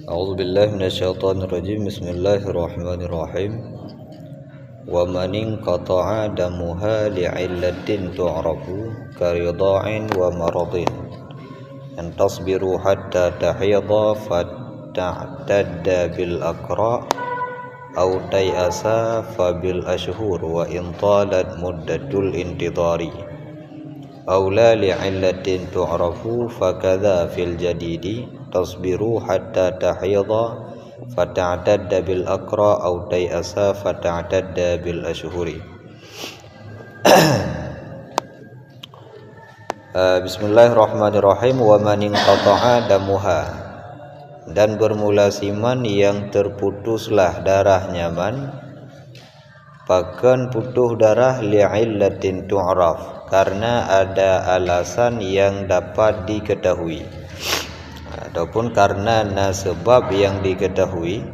A'udzu billahi minasyaitonir rajim. Bismillahirrahmanirrahim. Wa man inqata'a damuha li'illatin tu'rafu karida'in wa maradin an tasbiru hatta tahidha fata'tadda bil aqra' aw tay'asa fa bil ashhur wa in talat muddatul intidari aw la li'illatin tu'rafu fakadha fil jadidi tasbiru hatta tahidha fata'tadda bil aqra aw tay'asa fata'tadda bil ashhuri. Bismillahirrahmanirrahim. Wa man inqata'a damuha, dan bermula siman yang terputuslah darahnya man, bahkan putus darah li'illatin tu'raf, karena ada alasan yang dapat diketahui ataupun karena sebab yang diketahui.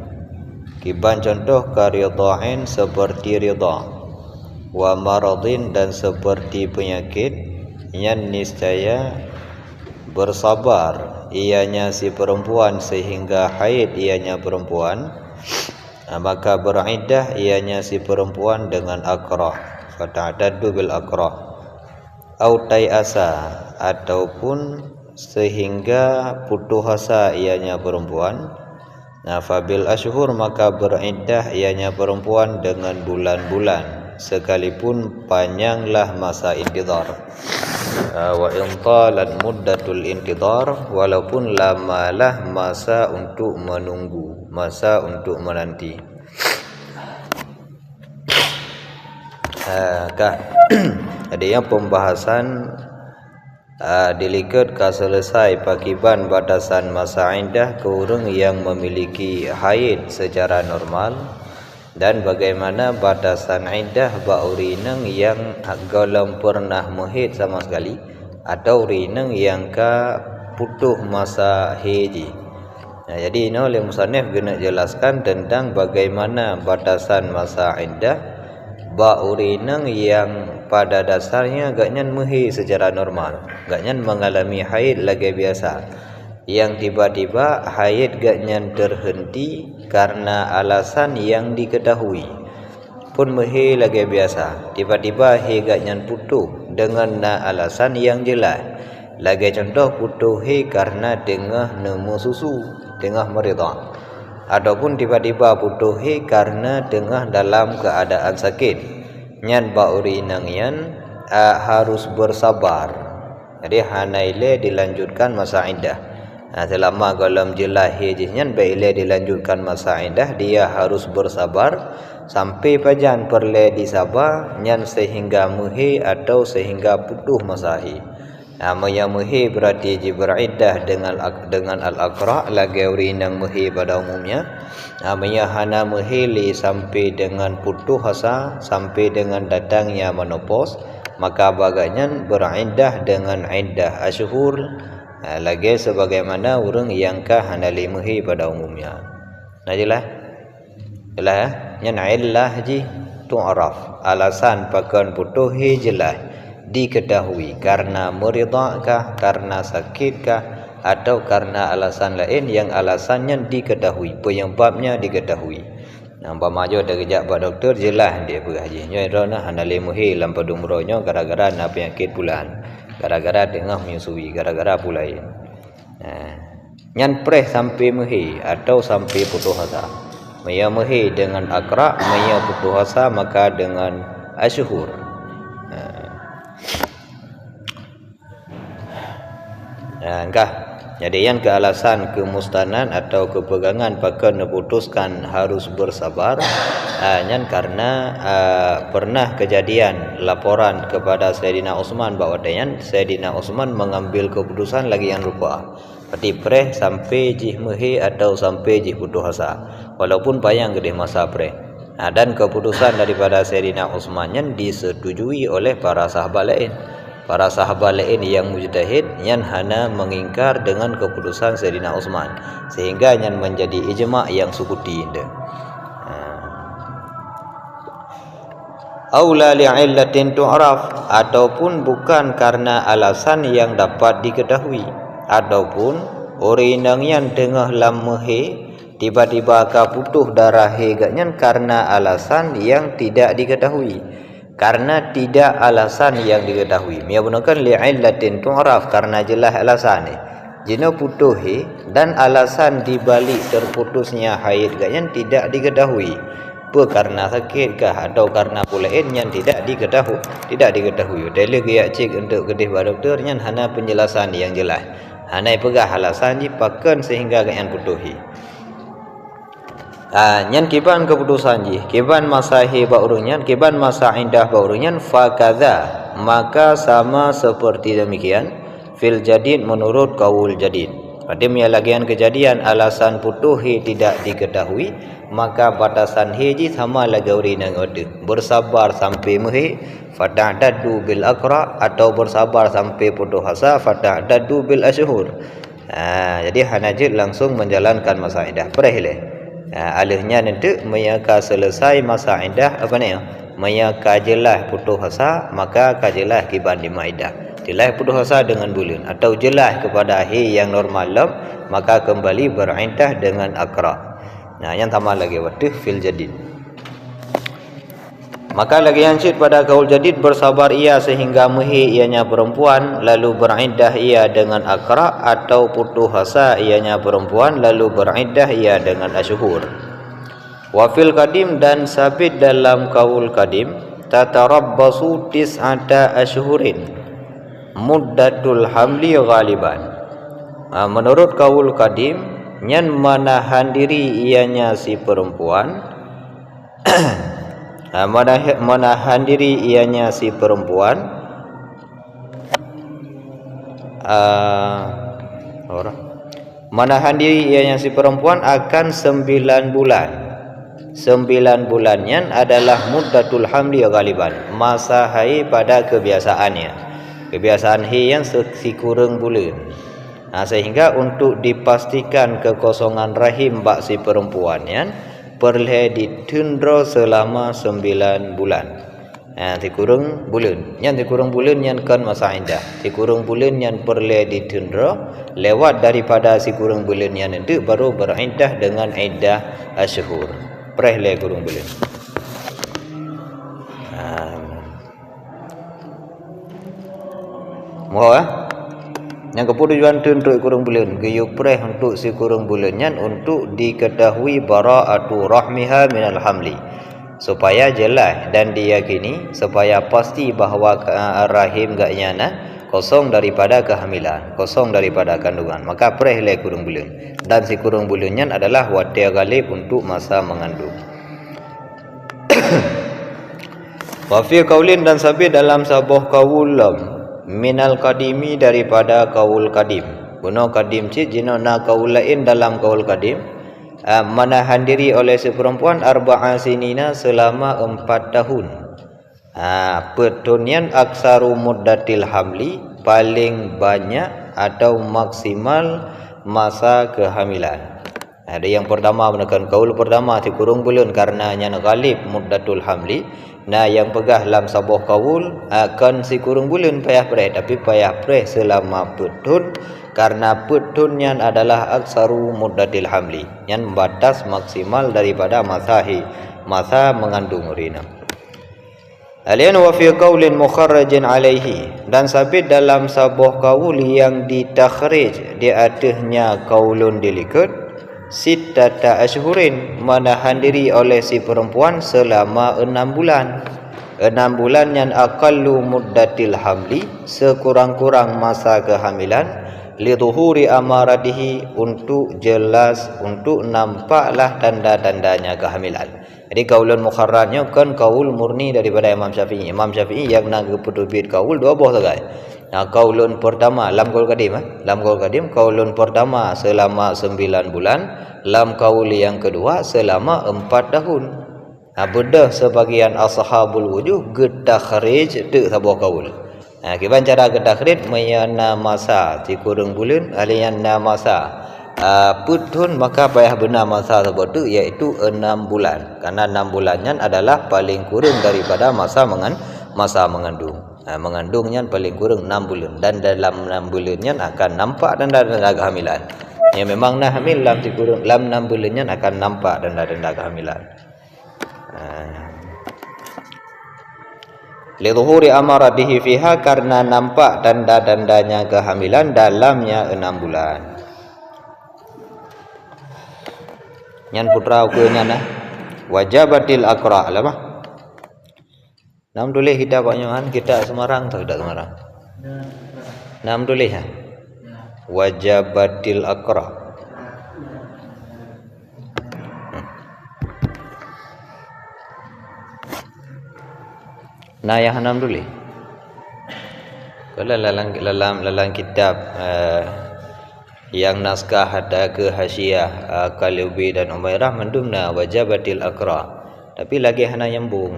Kiban contoh karidhain, seperti ridha, wa maradin, dan seperti penyakit, yang niscaya bersabar ianya si perempuan sehingga haid ianya perempuan, maka beriddah ianya si perempuan dengan aqra, fata'taddu bil aqra, au tay'asa, ataupun sehingga putus asa ianya perempuan, fabil ashhur, maka beriddah ianya perempuan dengan bulan-bulan sekalipun panjanglah masa intidhar. Wa in talat muddatul intidhar, walaupun lamalah masa untuk menunggu, masa untuk menanti. Ada yang pembahasan dilikat ka selesai pakiban batasan masa iddah ke orang yang memiliki haid secara normal, dan bagaimana batasan iddah ba urinang yang golong pernah muhid sama sekali atau urinang yang ka putus masa haid. Jadi ini oleh musannif guna jelaskan tentang bagaimana batasan masa iddah ba urinang yang pada dasarnya agaknya muhid secara normal, agaknya mengalami haid lagi biasa, yang tiba-tiba haid agaknya terhenti karena alasan yang diketahui, pun muhid lagi biasa, tiba-tiba haid agaknya putus dengan alasan yang jelas. Lagi contoh putus haid karena tengah nemu susu, tengah meridha, ataupun tiba-tiba putus haid karena tengah dalam keadaan sakit, nyan bauri nang yan harus bersabar. Jadi hanaile dilanjutkan masa iddah. Selama golem jelah hijih nyan baile dilanjutkan masa iddah, dia harus bersabar sampai pajan perle disabar nyan sehingga muhi atau sehingga putus masa hi. Maya muhi berarti beriddah dengan al-aqra, lagi urinang muhi pada umumnya. Maya hana muhi li sampai dengan putus asa, sampai dengan datangnya menopause, maka baganya beriddah dengan iddah ashhur, lagi sebagaimana orang yang ka hana li muhi pada umumnya. Jelas nyan illah ji tu'raf, alasan pakan putus hi jelas diketahui, karena meridha kah, karena sakit kah, atau karena alasan lain yang alasannya diketahui, penyebabnya diketahui. Nampak maju dari jak pak doktor jelas dia berhaji nyo rona hanali muhi lam padumronyo gara-gara na penyakit bulan, gara-gara tengah menyusui, gara-gara pulain. Nyan preh sampai muhi atau sampai putus asa. Maya muhi dengan aqra, maya putus asa maka dengan ashhur. Jadi yang kealasan kemustanan atau kepegangan pakan memutuskan harus bersabar, nyan karena pernah kejadian laporan kepada Sayyidina Utsman bahawa Sayyidina Utsman mengambil keputusan lagi yang rupa, pati preh sampai jih muhi atau sampai jih putus asa, walaupun panjang gede masa preh. Dan keputusan daripada Sayyidina Utsman yang disetujui oleh para sahabat lain. Para sahabat lain yang mujtahid yang hana mengingkar dengan keputusan Sayyidina Utsman, sehingga yang menjadi ijma' yang sukuti. Aula li'illatin tu'raf, ataupun bukan karena alasan yang dapat diketahui, ataupun orang yang tengah lama he tiba-tiba akan putus darah he gaknya karena alasan yang tidak diketahui, karena tidak alasan yang diketahui. Dia gunakan li'illatin tu'raf, karena jelas alasan ni jina putus he dan alasan dibalik terputusnya haid gaknya tidak diketahui. Apa karena sakit kah atau karena pulain yang tidak diketahui. Dia dia cek untuk kedih pada doktor yang hana penjelasan yang jelas. Hana pegah alasan ji pakan sehingga gaknya putus he. Nyan kiban keputusan ji, kiban masahi baurunyan, kiban masa indah baurunyan fakadha, maka sama seperti demikian fil jadid menurut kaul jadid. Pada mialagian kejadian alasan putuhi tidak diketahui, maka batasan hiji sama lagi orang yang ada bersabar sampai muhi fata'dadu bil aqra, atau bersabar sampai putus asa fata'dadu bil ashhur. Jadi hanajid langsung menjalankan masa indah perihlah. Alihnya nanti mereka selesai masa indah apa ni? Mereka jelas putus asa, maka kajelas kiban di maidah. Jelas putus asa dengan bulan atau jelas kepada akhir yang normal lam, maka kembali berintah dengan akra. Yang tambah lagi waktu fil jadid. Maka lagi yang cid pada kaul jadid bersabar ia sehingga muhi ianya perempuan lalu beriddah ia dengan akra, atau putus asa ianya perempuan lalu beriddah ia dengan asyhur. Wa fil qadim, dan sabit dalam kaul qadim tatarabbasu tis'ata asyhurin muddatul hamli ghaliban. Menurut kaul qadim nyan menahan diri ianya si perempuan menahan diri ianya si perempuan menahan diri ianya si perempuan akan 9 bulan. 9 bulannya adalah muddatul hamli ghaliban, masa haid pada kebiasaannya. Kebiasaan haid yang sekurang bulan. Sehingga untuk dipastikan kekosongan rahim bak si perempuannya perlu ditunda selama 9 bulan. Dikurang bulan. Yang dikurang bulan yang kan masa indah. Dikurang bulan yang perlu ditunda lewat daripada si kurang bulan yang itu baru berindah dengan iddah asyhur. Perlu kurang bulan. Yang keputusan untuk kurang bulan gayuk preh untuk si kurang bulannya untuk diketahui bara'atu rahmiha minal hamli, supaya jelas dan diyakini, supaya pasti bahawa rahim gaknya kosong daripada kehamilan, kosong daripada kandungan. Maka preh kurang bulan, dan si kurang bulannya adalah watia galib untuk masa mengandung. Wa fi qaulin, dan sabit dalam sabuh kaul minal kadimi daripada kaul kadim. Guna kadim cik jina na kaul lain dalam kaul kadim menahan diri oleh si perempuan arba'a sinina selama 4 tahun. Petunian aksaru muddatil hamli, paling banyak atau maksimal masa kehamilan. Ada yang pertama menekan kaul pertama si kurung bulan karena yang galib muddatul hamli. Yang pegah dalam sabuh kaul akan si kurung bulan payah preh, tapi payah preh selama petun, karena petunnya adalah aksaru muddatil hamli, yang batas maksimal daripada masa mengandung urina. Alian wa fi qaulin mukharrajin alaihi, dan sabit dalam sabuh kaul yang ditakhrij di atasnya kaulun dilikud sittata asyhurin, menahan diri oleh si perempuan selama 6 bulan. 6 bulan yang aqallu muddatil hamli, sekurang-kurang masa kehamilan, lidhuhuri amaratihi, untuk jelas, untuk nampaklah tanda-tandanya kehamilan. Jadi kaulun mukharrajnya kan kaul murni daripada Imam Syafi'i. Imam Syafi'i yang nak keputusan kaul 2 buah sagai. Kaulun pertama lam kaul kadim, lam kaul kadim kaulun pertama selama 9 bulan, lam kaul yang kedua selama 4 tahun. Bedah sebagian ashabul wujuh getakhrij tu sabuh kaul. Kiban cara getakhrij mayana masa ti kurang bulan aliana masa putun, maka payah benar masa tersebut tu iaitu 6 bulan, karena 6 bulannya adalah paling kurang daripada masa mengandung. Mengandungnya paling kurang 6 bulan, dan dalam 6 bulannya akan nampak tanda-tanda kehamilan. Ya memang nah hamil lam kurung lam 6 bulannya akan nampak tanda-tanda kehamilan. Lidhuhuri amaratihi fiha, karena nampak tanda-tandanya kehamilan dalamnya 6 bulan. Nyan putra ukunya nah wajabatil aqra lama. Nam tulis kita banyakan kita Semarang atau tidak Semarang? Nam tulis ya. Wajabatil aqra. Nah yang nam tulis. Kalau lalang kitab yang naskah ada ke Hasyiah Kalubi dan Umairah mendumna wajabatil aqra. Tapi lagi hana nyambung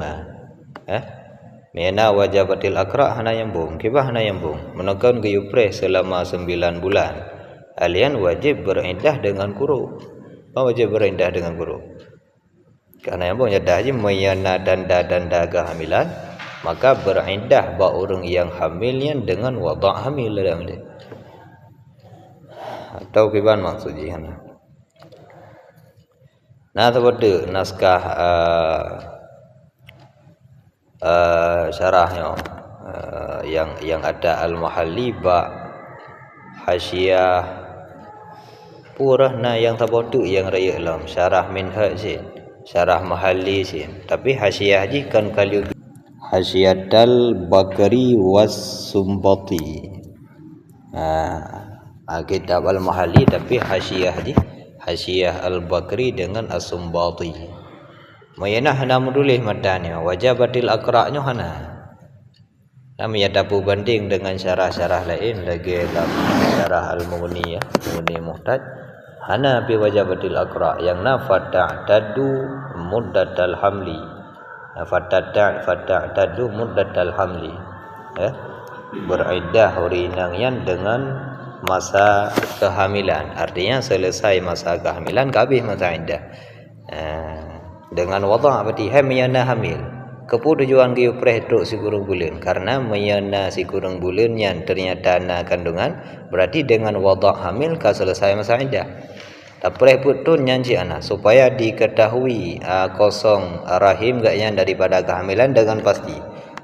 Mena wajabatil aqra hana nyambung. Kibah hana nyambung. Menekun geyupre selama 9 bulan. Alian wajib beriddah dengan guru. Wajib beriddah dengan guru. Karena nyambung nyadah haji mayana danda kehamilan, maka beriddah ba orang yang hamilnya dengan wada' hamil dalam dia. Atau kiban maksudnya hana. Nah seperti naskah syarahnya yang ada al-mahalli ba Hasyiah purahna yang tabodu yang raya alam syarah minhaj sin syarah mahalli sin, tapi Hasyiah ji kan kali Hasyiatul Bakri was Sumbati. Kitab al-mahalli tapi Hasyiah ji Hasyiah al-Bakri dengan as-Sumbati. Mayana hana menulis matanya wajabatil aqra'nya hana. Kami ada banding dengan syarah-syarah lain lagi dalam syarah al-Mughni Mughni Muhtaj hana bi wajabatil aqra' yang nafata'tadu muddatal hamli. Fata'tadu muddatal hamli. Beriddah rinangyan dengan masa kehamilan. Artinya selesai masa kehamilan kabeh masa iddah. Dengan wada' berarti hamiyana hamil. Kepu tujuan ke upreh truk si kurang bulan, karena meyana si kurang bulan yang ternyata na kandungan, berarti dengan wada' hamil ka selesai masa iddah. Tapreh putun nyanci anak supaya diketahui kosong rahim gaknya daripada kehamilan dengan pasti.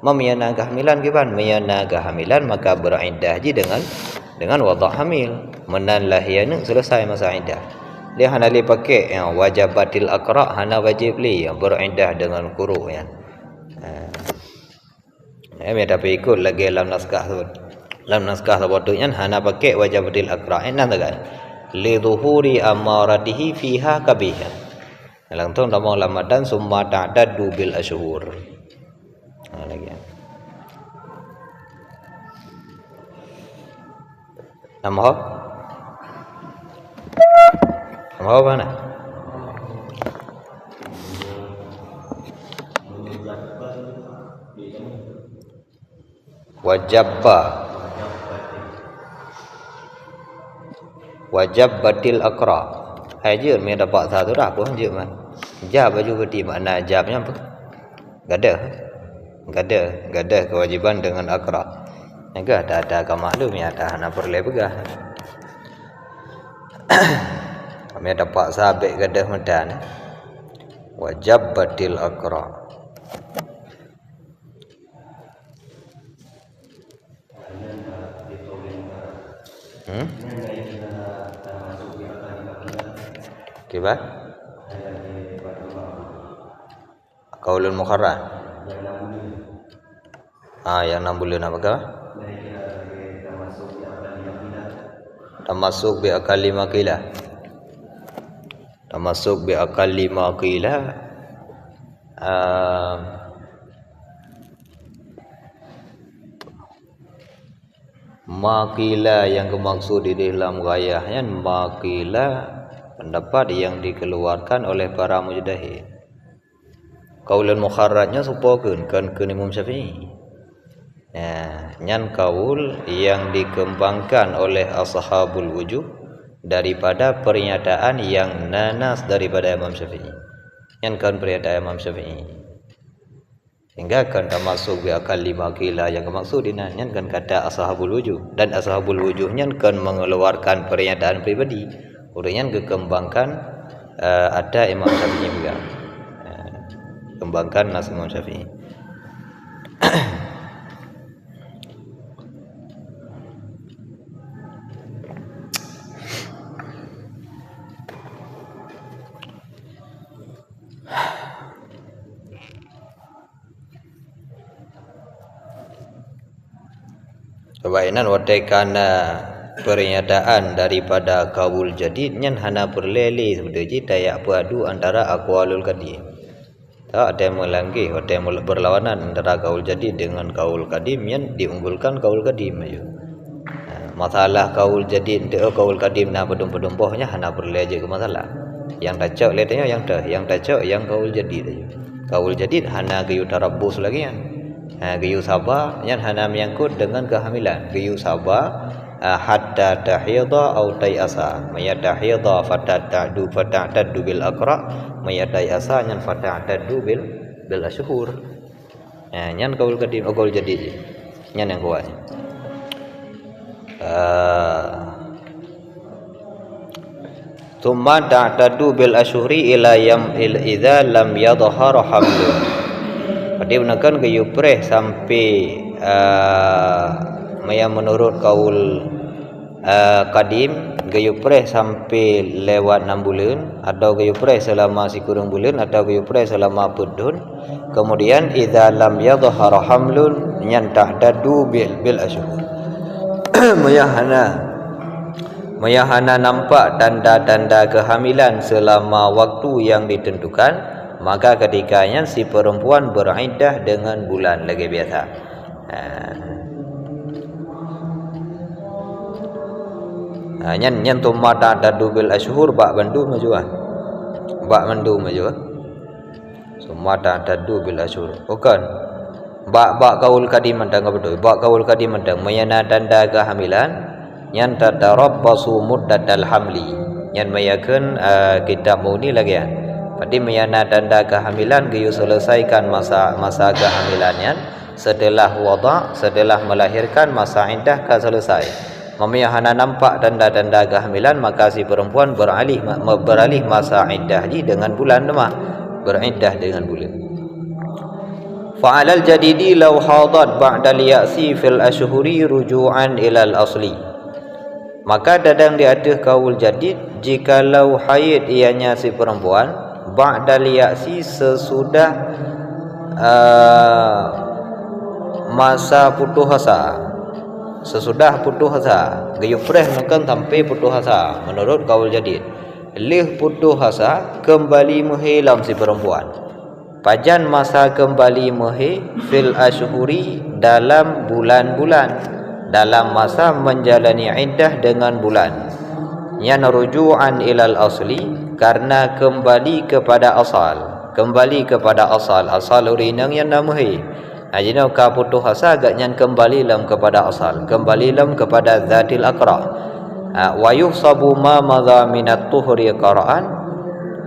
Memiyana kehamilan kiban meyana kehamilan maka beriddah ji dengan wada' hamil. Menan lahian selesai masa iddah. Dia hana li pakai wajabatil aqra' hana wajib li beriddah dengan quru ya. Tapi ikut lagi dalam naskah tu. Dalam naskah sebetulnya hana pakai wajabatil aqra'. Enak tak kan? Li dhuhuri amaratihi fiha kabiha. Dalam tu nama Ramadan summa ta'dadu bil ashhur. Lagi. Nama apa mana? Wajabatil aqra. Hajar me dapat satu dah pun je man. Jab baju berarti makna jabnya apa? Gada kewajiban dengan aqra. Naga ada maklum ya ada hana perle begah. Kami dapat sabit gadah medan. Wajabatil aqra. Kibat? Qaulul mukharrar. Yang 6 bulan apakah? Termasuk bi akali maqila. Termasuk bi akali maqila. Maqila yang dimaksud di dalam ghayahnya maqila pendapat yang dikeluarkan oleh para mujtahid. Qaulun mukharrajnya supokeun kan ke Imam Syafi'i. Nyan kaul yang dikembangkan oleh ashabul wujuh daripada pernyataan yang nanas daripada Imam Syafi'i. Nyan kan pernyataan Imam Syafi'i. Sehingga kan termasuk bi akal 5 kila yang maksud dinanyan kan kata ashabul wujuh, dan ashabul wujuh nyan kan mengeluarkan pernyataan pribadi Urangnya kekembangkan ada Imam Syafi'i juga. Kembangkan nas Imam Syafi'i. Kebainan wadaikan pernyataan daripada kaul jadid nyan hana perlele sebenarnya daya padu antara aqwalul qadim. Tak ada yang melanggi, ada yang berlawanan antara kaul jadid dengan kaul qadim nyan diunggulkan kaul qadim aja. Masalah kaul jadid dengan kaul qadim na pedum-pedumpohnya hana perlele aja ke masalah. Yang tacok letanya yang tacok yang kaul jadid aja. Kaul jadid hana gayu tarabbus lagi kan. Gayu sabah yang hana menyangkut dengan kehamilan. Gayu sabah hatta tahidha au tayasa. Maya tahidha fata'taddu bil aqra, maya tayasa yang fata'taddu bil ashhur. Yang kaul qadim kaul jadid. Yang kuat. Thumma ta'taddu bil ashhuri ila idza lam yadhhar hamlun. Pada menekan ke yupreh sampai maya menurut kaul qadim ke yupreh sampai lewat 6 bulan atau ke yupreh selama sekurang bulan atau ke yupreh selama pudun. Kemudian idza lam yadhhar hamlun yan ta'taddu bil ashhur. Maya hana nampak tanda-tanda kehamilan selama waktu yang ditentukan, maka ketikanya si perempuan beriddah dengan bulan lagi biasa. Nyan tumma ta'taddu bil ashhur ba bandu majuan. Ba mandu majuan. Summa ta'taddu bil ashhur. Bukan. Ba kaul qadim mandang betul. Ba kaul qadim mandang mayana tanda kehamilan nyan tatarabbasu muddatal hamli. Nyan mayakeun kitab muni lagi ya. Pada mayana tanda kehamilan gayu selesaikan masa kehamilannya setelah wada, setelah melahirkan masa iddah ka selesai. Mamaya hana nampak tanda-tanda kehamilan maka si perempuan beralih masa iddah dengan bulan demah, beriddah dengan bulan. Fa'alal jadidi law hadat ba'da liya'si fil ashhuri ruju'an ilal asli. Maka dadang di atas kaul jadid jikalau haid ianya si perempuan ba'da liya'si sesudah masa putus asa. Sesudah putus asa, gayu preh nekan sampai putus asa menurut kaul jadid. Lih putus asa kembali menghilang si perempuan. Pajan masa kembali mehe fil ashhuri dalam bulan-bulan, dalam masa menjalani iddah dengan bulan. Yan ruju'an ilal asli karena kembali kepada asal. Kembali kepada asal. Asal urinang yang namahi. Ajina ka putus asa agaknya kembali lam kepada asal. Kembali lam kepada zatil aqra. Wa yuhsabu ma madha minat tuhri qara'an.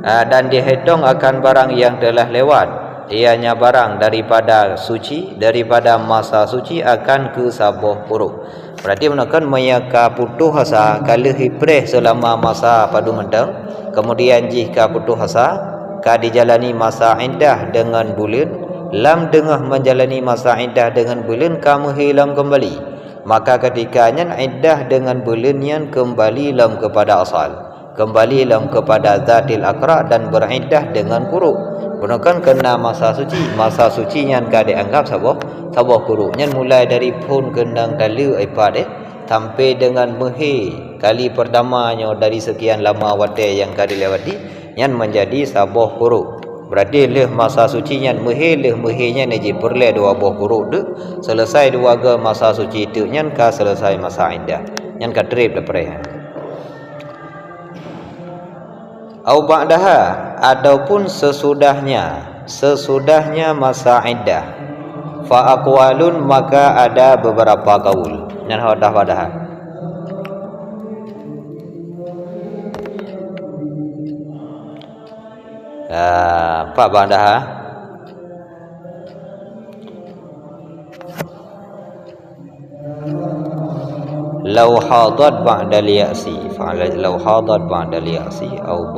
Dan dihitung akan barang yang telah lewat. Ianya barang daripada suci, daripada masa suci akan ke sabuh puruk. Berarti menekan mayaka putus asa kalau hipreh selama masa padu mentang, kemudian jika putus asa ka dijalani masa iddah dengan bulan, lam dengah menjalani masa iddah dengan bulan kamu hilang kembali, maka ketikanya iddah dengan bulan yang kembali lam kepada asal, kembali lam kepada zatil aqra dan beriddah dengan kuruk. Gunakan kena masa suci yang ka dianggap sabuh kuruk. Yang mulai dari pun kendang kali ipad sampai dengan mehe kali pertamanya dari sekian lama wate yang ka dilewati yang menjadi sabuh kuruk. Berarti leh masa suci yang mehenya neji perle dua buah kuruk tu selesai dua ke masa suci itu yang ka selesai masa iddah yang ka trip dapre. Au ba'daha ataupun sesudahnya masa iddah. Fa aqwalun maka ada beberapa kaul. Nan hadah ba'daha. Apa ba'daha? law hadat ba'da al-ya'si law hadat ba'da al-ya'si au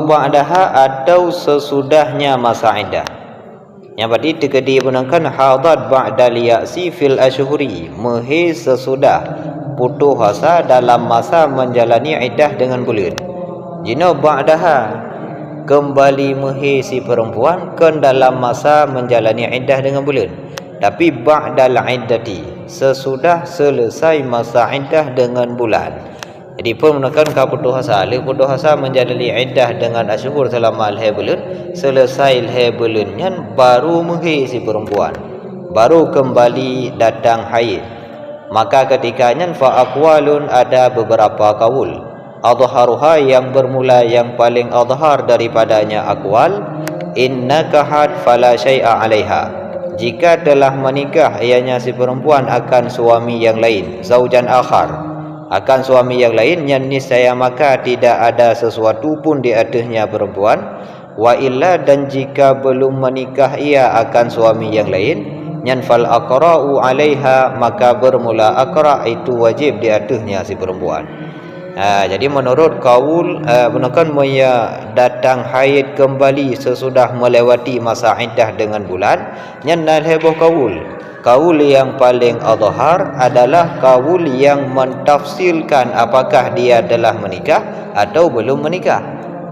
ba'daha atau sesudahnya masa iddah. Yang berarti jika dia gunakan hadat ba'da al-ya'si fil ashhuri, mehe sesudah putus asa dalam masa menjalani iddah dengan bulan. Jina ba'daha kembali mehe si perempuan kan dalam masa menjalani iddah dengan bulan. Tapi ba'dal iddati, sesudah selesai masa iddah dengan bulan. Jadi pun menekan ka putus asa, putus asa menjalani iddah dengan asyhur selama bulan, selesai bulannya baru mehe si perempuan, baru kembali datang haid. Maka ketikanya fa aqwalun, ada beberapa kaul, adharuha yang bermula yang paling adhar daripadanya aqwal, innakahat fala syai'a 'alaiha, jika telah menikah ianya si perempuan akan suami yang lain, zaujan akhar, akan suami yang lain, yang niscaya maka tidak ada sesuatu pun di atasnya perempuan. Wa illa, dan jika belum menikah ia akan suami yang lain, yan fal aqra'u 'alaiha, maka bermula aqra' itu wajib di atasnya si perempuan. Jadi menurut kaul menekan moya datang haid kembali sesudah melewati masa iddah dengan bulan, yan nalheboh kaul yang paling adhar adalah kaul yang mentafsirkan apakah dia telah menikah atau belum menikah.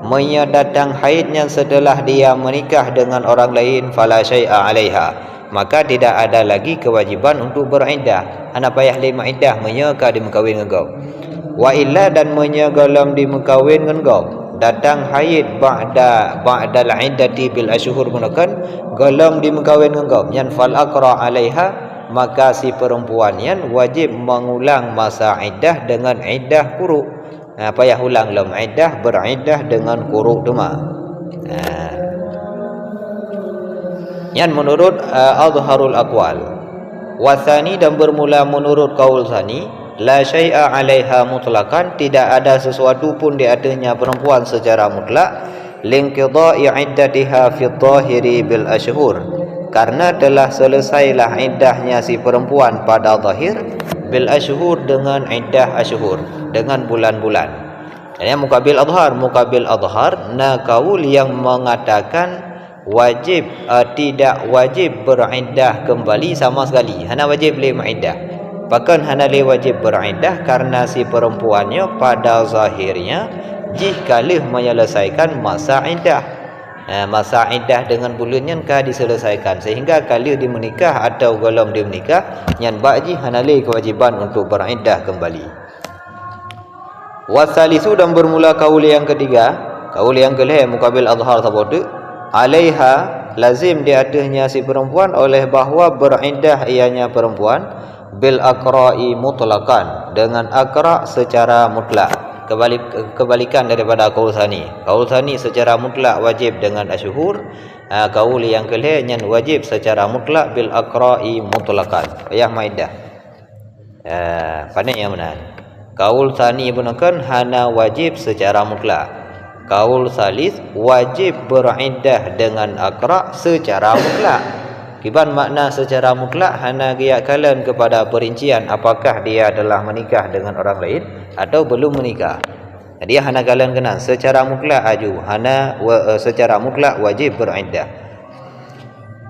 Moya datang haidnya setelah dia menikah dengan orang lain, fala syai'a 'alaiha, maka tidak ada lagi kewajiban untuk beriddah. Ana payah lima iddah moya ka dimekawin dengan kau. Wa illa, dan menyegalam di mekawin dengan kau, datang haid ba'dal iddati bil ashhur, gunakan galam di mekawin dengan kau, yan fal aqra 'alaiha, maka si perempuan yang wajib mengulang masa iddah dengan iddah quru'. Payah ulang lam iddah, beriddah dengan quru' duma. Yan menurut adharul aqwal. Wa tsani, dan bermula menurut kaul tsani, la syai'a 'alaiha mutlaqan, tidak ada sesuatu pun di atasnya perempuan secara mutlak, linqidha'i iddatiha fi dhahiri bil ashhur, karena telah selesailah iddahnya si perempuan pada zahir, bil ashhur, dengan iddah ashhur, dengan bulan-bulan. Ini mukabil adhar, na kaul yang mengatakan wajib tidak wajib beriddah kembali sama sekali, hanya wajib lima iddah. Bahkan hana le wajib beriddah karena si perempuannya pada zahirnya jikalau menyelesaikan masa iddah. Masa iddah dengan bulannya kah diselesaikan, sehingga kalau dia menikah atau galam dia menikah, yang baji hana le kewajiban untuk beriddah kembali. Wasalisu, dan bermula kaul yang ketiga, kaul yang kelih mukabil adhar sabotu, 'alaiha, lazim di atasnya si perempuan oleh bahawa beriddah ianya perempuan, bil aqra'i mutlaqan, dengan aqra' secara mutlak. Kebalikan daripada kaul tsani. Kaul tsani secara mutlak wajib dengan asyhur, kaul yang kelihnya wajib secara mutlak bil aqra'i mutlaqan, payah maidah. Pandai yang benar. Kaul tsani gunakan hana wajib secara mutlak. Kaul salis wajib beriddah dengan aqra' secara mutlak. Kiban makna secara mutlak hana giyak kalan kepada perincian apakah dia telah menikah dengan orang lain atau belum menikah. Dia hana kalan kenal secara mutlak aju, secara mutlak wajib beriddah.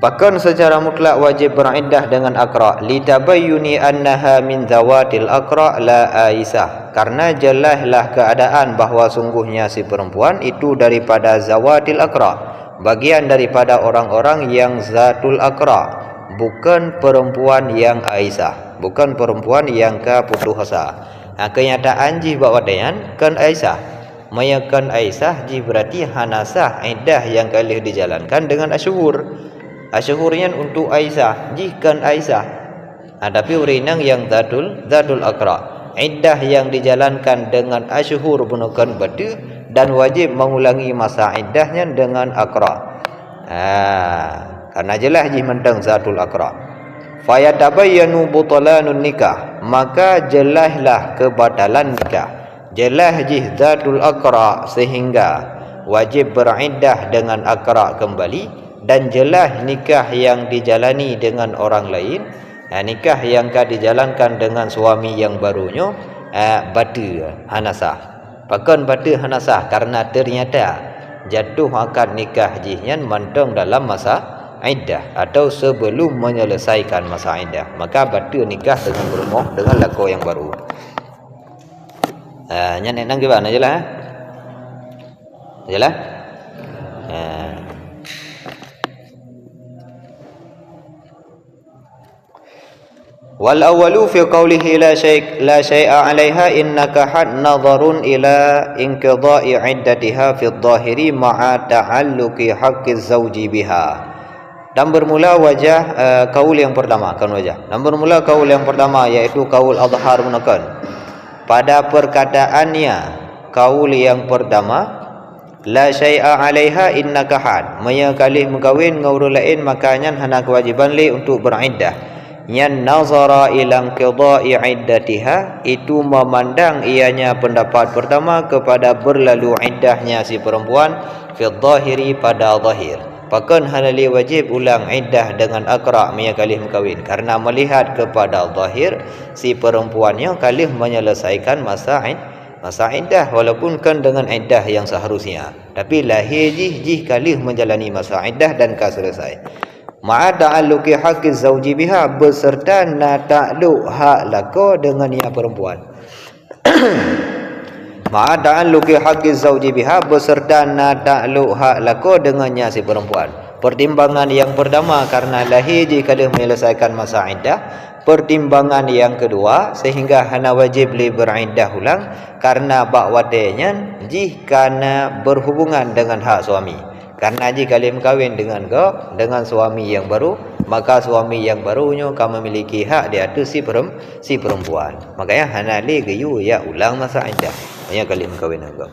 Bahkan secara mutlak wajib beriddah dengan aqra', litabayyuni annaha min zawatil aqra' la aisah, karena jelaslah keadaan bahawa sungguhnya si perempuan itu daripada zawatil aqra', bagian daripada orang-orang yang zatul aqra', bukan perempuan yang aisah, bukan perempuan yang putus asa. Kenyataan jih bawa dayan kan aisah, mayakan aisah jih berarti hanasah iddah yang kali dijalankan dengan asyhur. Asyhurnya untuk aisah jih kan aisah. Tapi urinang yang zatul aqra', iddah yang dijalankan dengan asyhur bunukan batu, dan wajib mengulangi masa iddahnya dengan aqra'. Karena jelas jih mentang zatul aqra'. Fayatabayyanu butalanun nikah, maka jelaslah kebatalan nikah. Jelas jih zatul aqra', sehingga wajib beriddah dengan aqra' kembali, dan jelas nikah yang dijalani dengan orang lain nikah yang dijalankan dengan suami yang barunya batu hanasah. Pakon batu hanasah karena ternyata jatuh akad nikah jihnya mantong dalam masa iddah atau sebelum menyelesaikan masa iddah, maka batu nikah dengan bermoh dengan lako yang baru. Nyan nang gimana jelah? Jelah? Wal awwalu fi qawlihi la syai'a 'alaiha innaka had nadharun ila inqidha'i 'iddatiha fi adh-dhahiri ma'a ta'alluqi haqqi az-zawji biha. Dan bermula wajah kaul yang pertama kan wajah. Dan bermula kaul yang pertama iaitu kaul adhhar menekan. Pada perkataannya kaul yang pertama la syai'a 'alaiha innaka had, maya kalih mengkawin ngaurul lain makanya hana kewajiban li untuk beriddah. Yan nazara ila qidha'i iddatiha, itu memandang ianya pendapat pertama kepada berlalu iddahnya si perempuan fi dhahiri pada zahir. Pakan halali wajib ulang iddah dengan aqra' maya kalih mengkawin karena melihat kepada zahir si perempuannya kalih menyelesaikan masa iddah walaupun kan dengan iddah yang seharusnya, tapi lahir jih kalih menjalani masa iddah dan selesai. Ma'a ta'alluqi haqqi zauji biha, beserta na ta'alluq hak lako dengan ia perempuan. Ma'a ta'alluqi haqqi zauji biha, beserta na ta'alluq hak lako dengannya si perempuan. Pertimbangan yang pertama karena lahir jika dia menyelesaikan masa iddah. Pertimbangan yang kedua sehingga hana wajib li beriddah ulang karena bakwadenya jika berhubungan dengan hak suami. Karena jika dia kawin dengan suami yang baru, maka suami yang barunya akan memiliki hak di atas si perempuan. Makanya hana li gayu ya ulang masa iddah. Makanya kali kawin dengan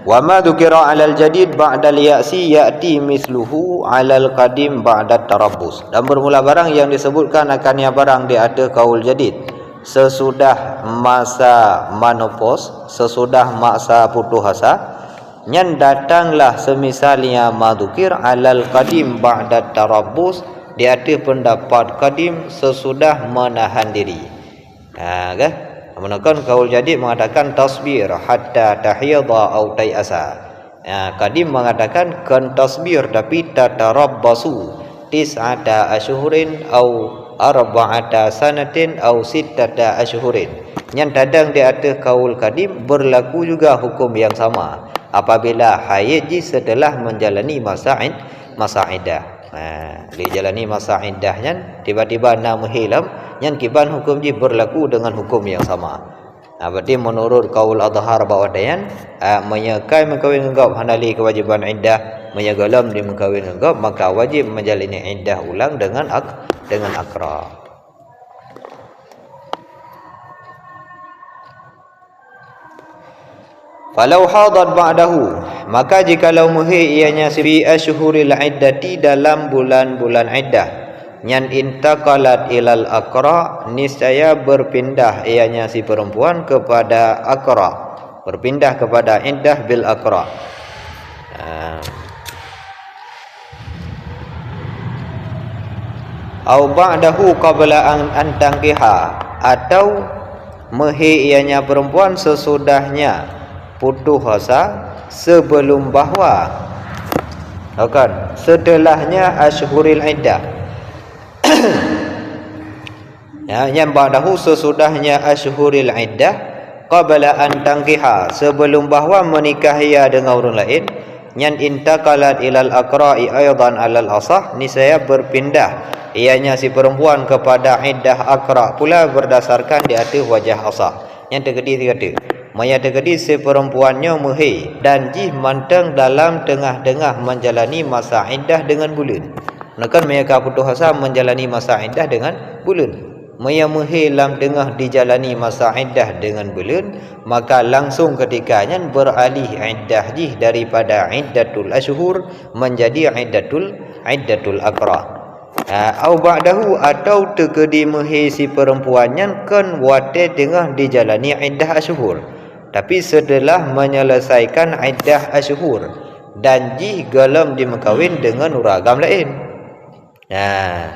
wa ma dzukira 'alal jadid ba'da al-ya'si ya'ti misluhu 'alal qadim ba'da tarabbus. Dan bermula barang yang disebutkan akan barang di atas kaul jadid sesudah masa menopause, sesudah masa putus asa, nyan datanglah semisalnya madzukir 'alal qadim ba'da tarabbus, di atas pendapat qadim sesudah menahan diri. Menekan kaul jadid mengatakan tasbir hatta tahiyadha au tayasa. Qadim mengatakan kan tasbir tapi tatarabbasu tis'ata asyhurin au arba'ata sanatin au sittata asyhurin. Yang dadang di atas kaul qadim berlaku juga hukum yang sama apabila haid setelah menjalani masa iddah. Dijalani masa iddahnya tiba-tiba nak menghilang, yang kiban hukum ji berlaku dengan hukum yang sama. Berarti menurut kaul adhhar bahawa dayan menyekai mengkawin enggap hanali kewajiban iddah, menyegalam di mengkawin enggap maka wajib menjalani iddah ulang dengan aqra'. Falau hadat ba'dahu, maka jikalau muhi ianya fi asyhuril iddati dalam bulan-bulan iddah, nyan intaqalat ilal aqra', niscaya berpindah ianya si perempuan kepada aqra', berpindah kepada iddah bil aqra'. Au ba'dahu qabla an tankiha, atau muhi ianya perempuan sesudahnya putus asa sebelum bahwa setelahnya asyhuril iddah. Yang ba'dahu sesudahnya asyhuril iddah qabla an tankiha, sebelum bahwa menikahi dengan orang lain, yang intaqalat ilal aqra'i aidan alal asah, niscaya berpindah ianya si perempuan kepada iddah aqra' pula berdasarkan di atas wajah asah. Yang terjadi maya terjadi si perempuannya muhi dan jih mantang dalam tengah-tengah menjalani masa iddah dengan bulan. Menekan mereka putus asa menjalani masa iddah dengan bulan. Maya muhi dalam tengah dijalani masa iddah dengan bulan, maka langsung ketikanya beralih iddah jih daripada iddatul asyhur menjadi iddatul aqra'. Au ba'dahu, atau terkedi muhi si perempuannya kan wate tengah dijalani iddah asyhur, tapi setelah menyelesaikan iddah asyhur dan jih galam dimekawin dengan uragam lain.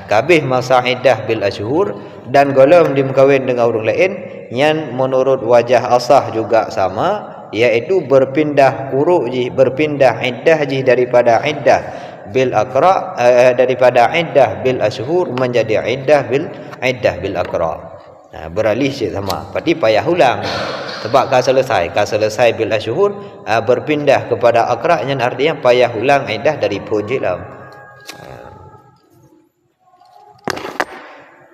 Kabeh masa iddah bil ashhur dan golong dimkawin dengan orang lain yang menurut wajah asah juga sama, iaitu berpindah quru' ji, berpindah iddah ji daripada iddah bil aqra, daripada iddah bil ashhur menjadi iddah bil aqra. Beralih je sama, berarti payah ulang. Sebab ka selesai bil ashhur, berpindah kepada aqra yang artinya payah ulang iddah dari pun je lah.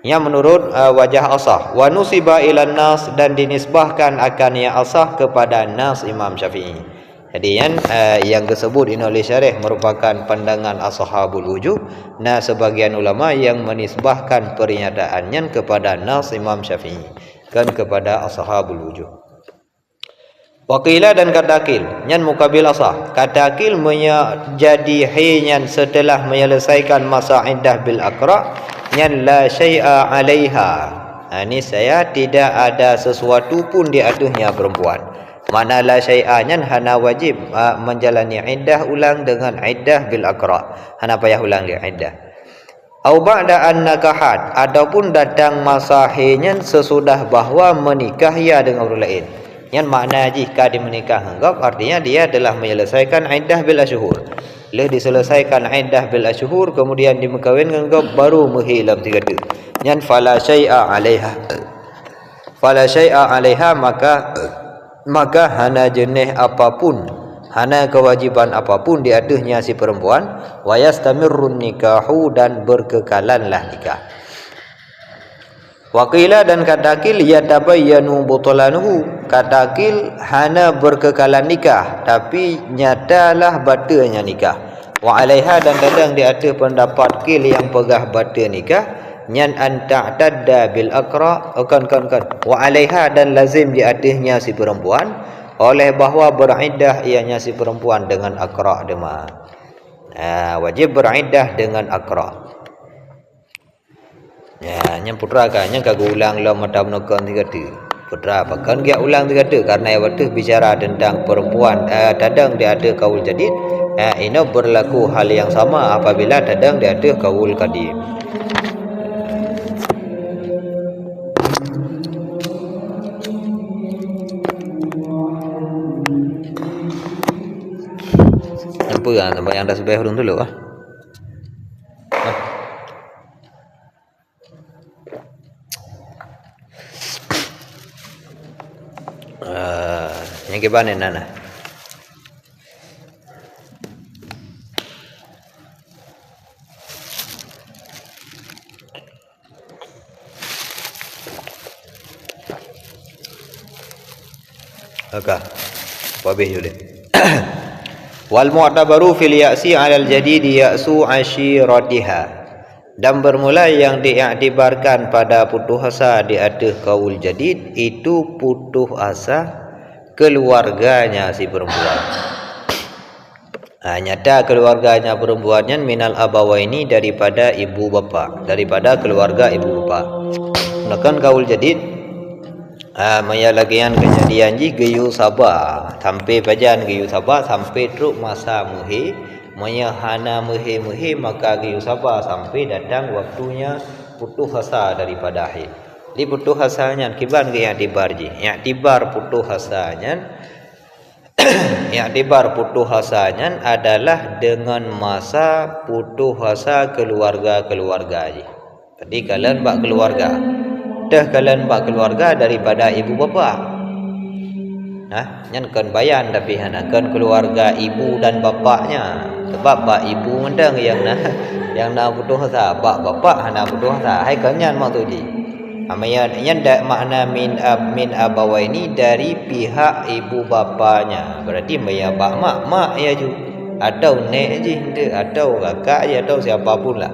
Yang menurut wajah asah, wa nusiba ilan nas, dan dinisbahkan akan yang asah kepada nas Imam Syafi'i. Jadi yang disebut ini oleh syarih merupakan pandangan ashabul wujuh. Sebagian ulama yang menisbahkan pernyataannya kepada nas Imam Syafi'i kan kepada ashabul wujuh. Waqila dan katakil yang mukabil asah, katakil menjadi hiyan setelah menyelesaikan masa iddah bil aqra yang la syai'a 'alaiha. Ini saya tidak ada sesuatu pun di atasnya perempuan. Mana la syai'a nyan hana wajib menjalani iddah ulang dengan iddah bil aqra. Hana payah ulang dia iddah. Au ba'da an nakahat, ataupun datang masa hiyan sesudah bahawa menikah ia dengan orang lain. Yang makna jika dia menikah anggap artinya dia telah menyelesaikan iddah bil ashhur. Lepas diselesaikan iddah bil ashhur kemudian dimekawinkan kau baru menghilang tiga tu. Yang fala syai'a 'alaiha. Fala syai'a 'alaiha maka hana jenis apapun, hana kewajiban apapun di atasnya si perempuan, wa yastamirrun nikahu, dan berkekalanlah nikah. Waqila dan katakil yatabayyanu butlanuhu, katakil hana berkekalan nikah tapi nyatalah batalnya nikah. Wa alaiha, dan kadang di atas pendapat kil yang pegah batal nikah nyan anta'tadda bil aqra kan wa alaiha, dan lazim di atasnya si perempuan oleh bahawa beriddah ianya si perempuan dengan aqra dema. Wajib beriddah dengan aqra. Yang putra kan yang kagak ulang lah madam nokon tiga tu. Putra bahkan dia ulang tiga tu karena waktu bicara tentang perempuan kadang dia ada kaul jadid. Ini berlaku hal yang sama apabila kadang dia ada kaul qadim. Apa yang dah sebab dulu yang gimana nana? Okey, habis dulu. Wal mu'tabaru fil ya'si 'ala al-jadid ya'su 'ashiratiha. Dan bermula yang diiktibarkan pada putus asa di atas kaul jadid itu putus asa keluarganya si perempuan. Nyata keluarganya perempuannya minal abawaini, daripada ibu bapa, daripada keluarga ibu bapa. Menekan kaul jadid maya lagian kejadian ji geyu sabar sampai pajan geyu sabar sampai truk masa muhi maya hana muhi maka geyu sabar sampai datang waktunya putus asa daripada haid. Di putus asanya kiban ke i'tibar ji. I'tibar putus asanya i'tibar putus asanya adalah dengan masa putus asa keluarga ji. Jadi kalian bak keluarga. Dah kalian bak keluarga daripada ibu bapa. Nyan kan bayan tapi hanakan keluarga ibu dan bapaknya. Sebab bak ibu mendang yang nak putus asa, bak bapak hana putus asa. Hai kanyan mak tu ji. Yang dak makna min abawaini dari pihak ibu bapanya. Berarti maya bak mak ya ju. Atau nek je, atau kakak je, atau siapapun lah.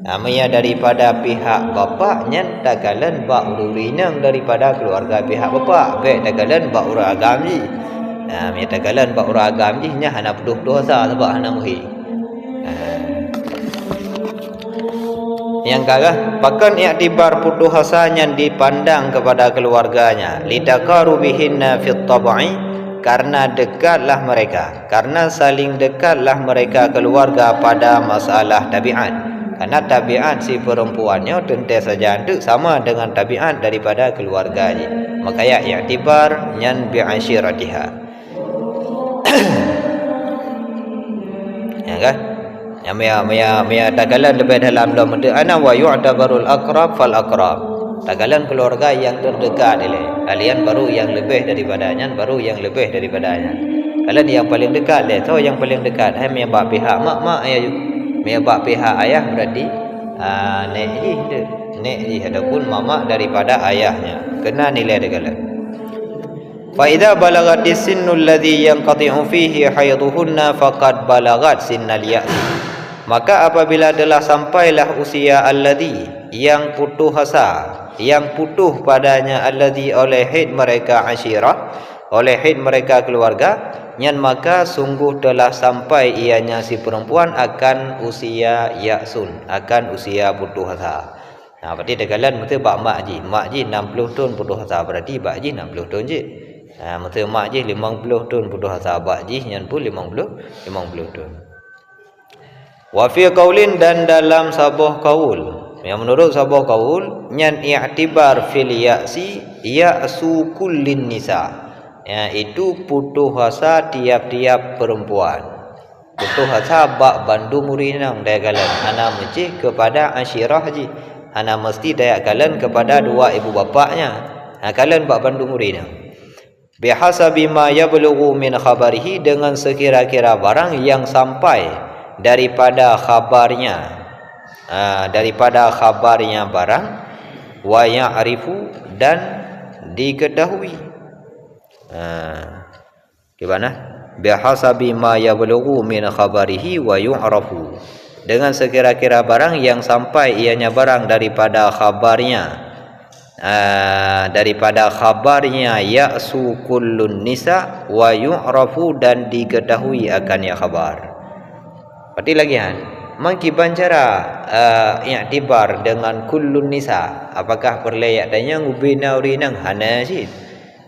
Maya daripada pihak bapaknya takalan bak urinang daripada keluarga pihak bapak. Baik takalan bak urang agam ji. Maya takalan bak urang agam ji nya hana putus dosa sebab hana muhi. Yang kagah bahkan i'tibar putus asanya dipandang kepada keluarganya lidakaru bihinna fit tab'i, karena dekatlah mereka, karena saling dekatlah mereka keluarga pada masalah tabiat. Karena tabiat si perempuannya tentu saja itu sama dengan tabiat daripada keluarganya. Maka ya i'tibar nyan bi'ashiratiha. Ya kan? Ya tagalan lebih dalam ana wa yu'tabarul aqrab fal aqrab. Tagalan keluarga yang terdekat ini. Kalian baru yang lebih daripadanya, baru yang lebih daripadanya. Kalian yang paling dekat deh, so yang paling dekat. Mia bak pihak mak ayah, mia bak pihak ayah berarti nek adapun mama daripada ayahnya. Kena nilai tagalan. Fa idza balagat sinnul ladzi yanqati'u fihi haiduhunna faqad balagat sinnal ya'si. Maka apabila telah sampailah usia alladzi yang putus asa, yang putus padanya alladzi oleh haid mereka asyirah, oleh haid mereka keluarga, nyan maka sungguh telah sampai ianya si perempuan akan usia ya'sun, akan usia putus asa. Nah, berarti dekalan betul bak mak ji 60 tahun putus asa, berarti bak ji 60 tahun je. Nah, betul mak ji 50 tahun putus asa, bak ji nyan pun 50 tahun. Wa fi qaulin dan dalam sabuh qaul, yang menurut sabuh qaul nyan i'tibar fil ya'si ya'su kullin nisa. Ya, itu putus asa tiap-tiap perempuan. Putus asa bak bandu murinang daya galan ana mesti kepada asyirah haji. Ana mesti daya galan kepada dua ibu bapaknya. Kalian bak bandu murinang. Bihasabi ma yablughu min khabarihi, dengan sekira-kira barang yang sampai daripada khabarnya, barang wa ya'rifu dan diketahui. Gimana? Bihasabi ma yablughu min khabarihi wa yu'rafu, dengan sekira-kira barang yang sampai ianya barang daripada khabarnya, ya'su kullun nisa wa yu'rafu dan diketahui akannya khabar. Berarti lagi mangkiban cara i'tibar dengan kullun nisa, apakah perlayaknya ngubina urinang hanasid.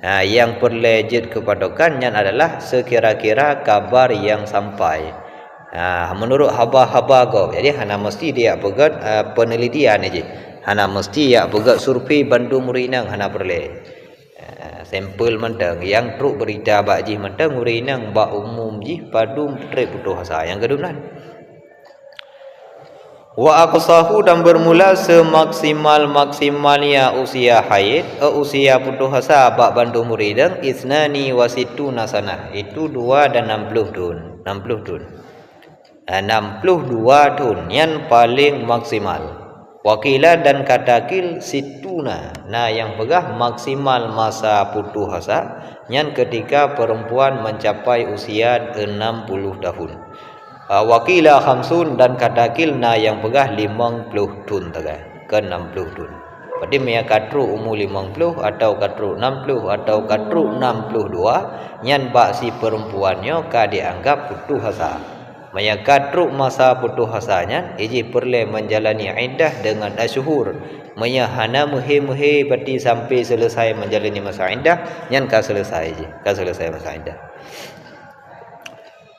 Yang perlejit kepadokan yang adalah sekira-kira kabar yang sampai. Menurut haba-haba go, jadi hana mesti dia pegat penelitian aja. Hana mesti ya pegat survei Bandung murinang hana perle. Sampel mentang yang truk berita bak ji mentang murinang bak umum ji padu trip putus asa yang kedunan. Wa aqsahu dan bermula semaksimal-maksimalnya usia haid, usia putus asa bak bandu muridang isnani wasituna sanah, itu 2 dan 60 tahun. 62 tahun yang paling maksimal. Wakila dan katakil situna. Nah, yang pegah maksimal masa putus asa yang ketika perempuan mencapai usia 60 tahun. Wakila khamsun dan katakil na yang pegah 50 tahun tegak ke 60 tahun. Berarti mia katru umur 50 atau katru 60 atau katru 62 nyan bak si perempuannya ka dianggap putus asa. Maya katru masa putus asanya iji perle menjalani iddah dengan asyhur. Maya hana muhe berarti sampai selesai menjalani masa iddah nyan ka selesai je, ka selesai masa iddah.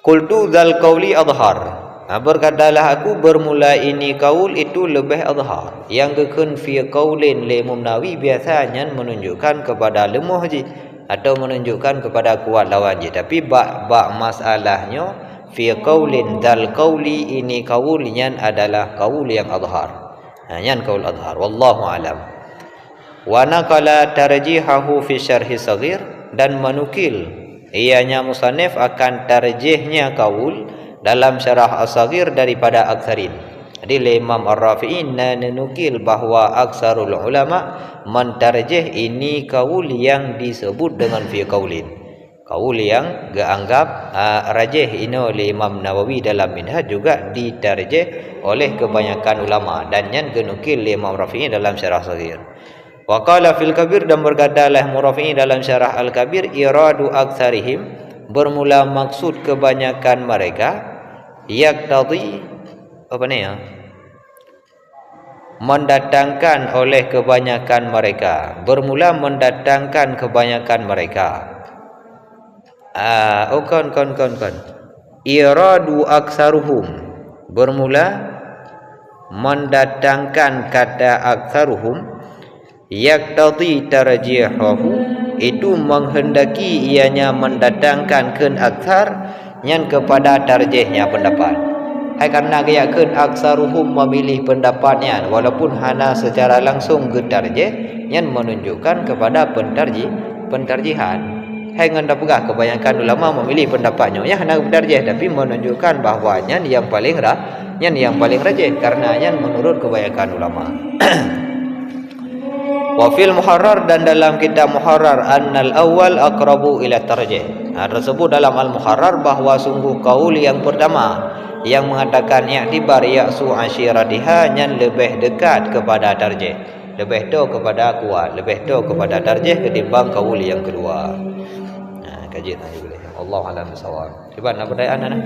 Qultu dzal qauli adhar. Berkatalah aku bermula ini kaul itu lebih adhar. Yang kekun fi qaulin li Nawawi biasanya menunjukkan kepada lemah je atau menunjukkan kepada kuat lawan je. Tapi bak masalahnya fi qaulin dzal qauli ini kaulnya adalah kaul yang adhar. Nyan kaul adhar wallahu alam. Wa naqala tarjihahu fi syarhi saghir, dan menukil ianya musannif akan tarjihnya kaul dalam syarah as-saghir daripada aksarin. Jadi Imam Ar-Rafi'i menukil bahawa aksarul ulama mentarjih ini kaul yang disebut dengan fi qaulin. Kaul yang dianggap rajih ini oleh Imam Nawawi dalam Minhaj juga ditarjih oleh kebanyakan ulama, dan yang genukil Imam Rafi'i dalam syarah saghir. Wa qala fil kabir, dan berkatalah Murafi'i dalam syarah al-kabir, iradu aktsarihim, bermula maksud kebanyakan mereka, yaqtadi apa ni ya, mendatangkan oleh kebanyakan mereka, bermula mendatangkan kebanyakan mereka. Iradu aksaruhum, bermula mendatangkan kata aktsaruhum yaqtadi tarjihahu, itu menghendaki ianya mendatangkan keun aktsar nyan kepada tarjihnya pendapat. Hai karena gayakeun aktsaruhum memilih pendapatnya walaupun hana secara langsung ke tarjih nyan menunjukkan kepada pentarjihan. Hai nganda pegah kebanyakan ulama memilih pendapatnya ya hana tarjih tapi menunjukkan bahawa nyan yang paling rajih karena nyan menurut kebanyakan ulama. Wa fil muharrar, dan dalam kitab muharrar, annal awal aqrabu ila tarjih. Tersebut dalam al muharrar bahawa sungguh kaul yang pertama yang mengatakan i'tibar ya'su asyiratiha yang lebih dekat kepada tarjih, lebih tu kepada kuat, lebih tu kepada tarjih ketimbang kaul yang kedua. Kaji tadi boleh. Allah alam bisawab. Tiba nak berdaya anak.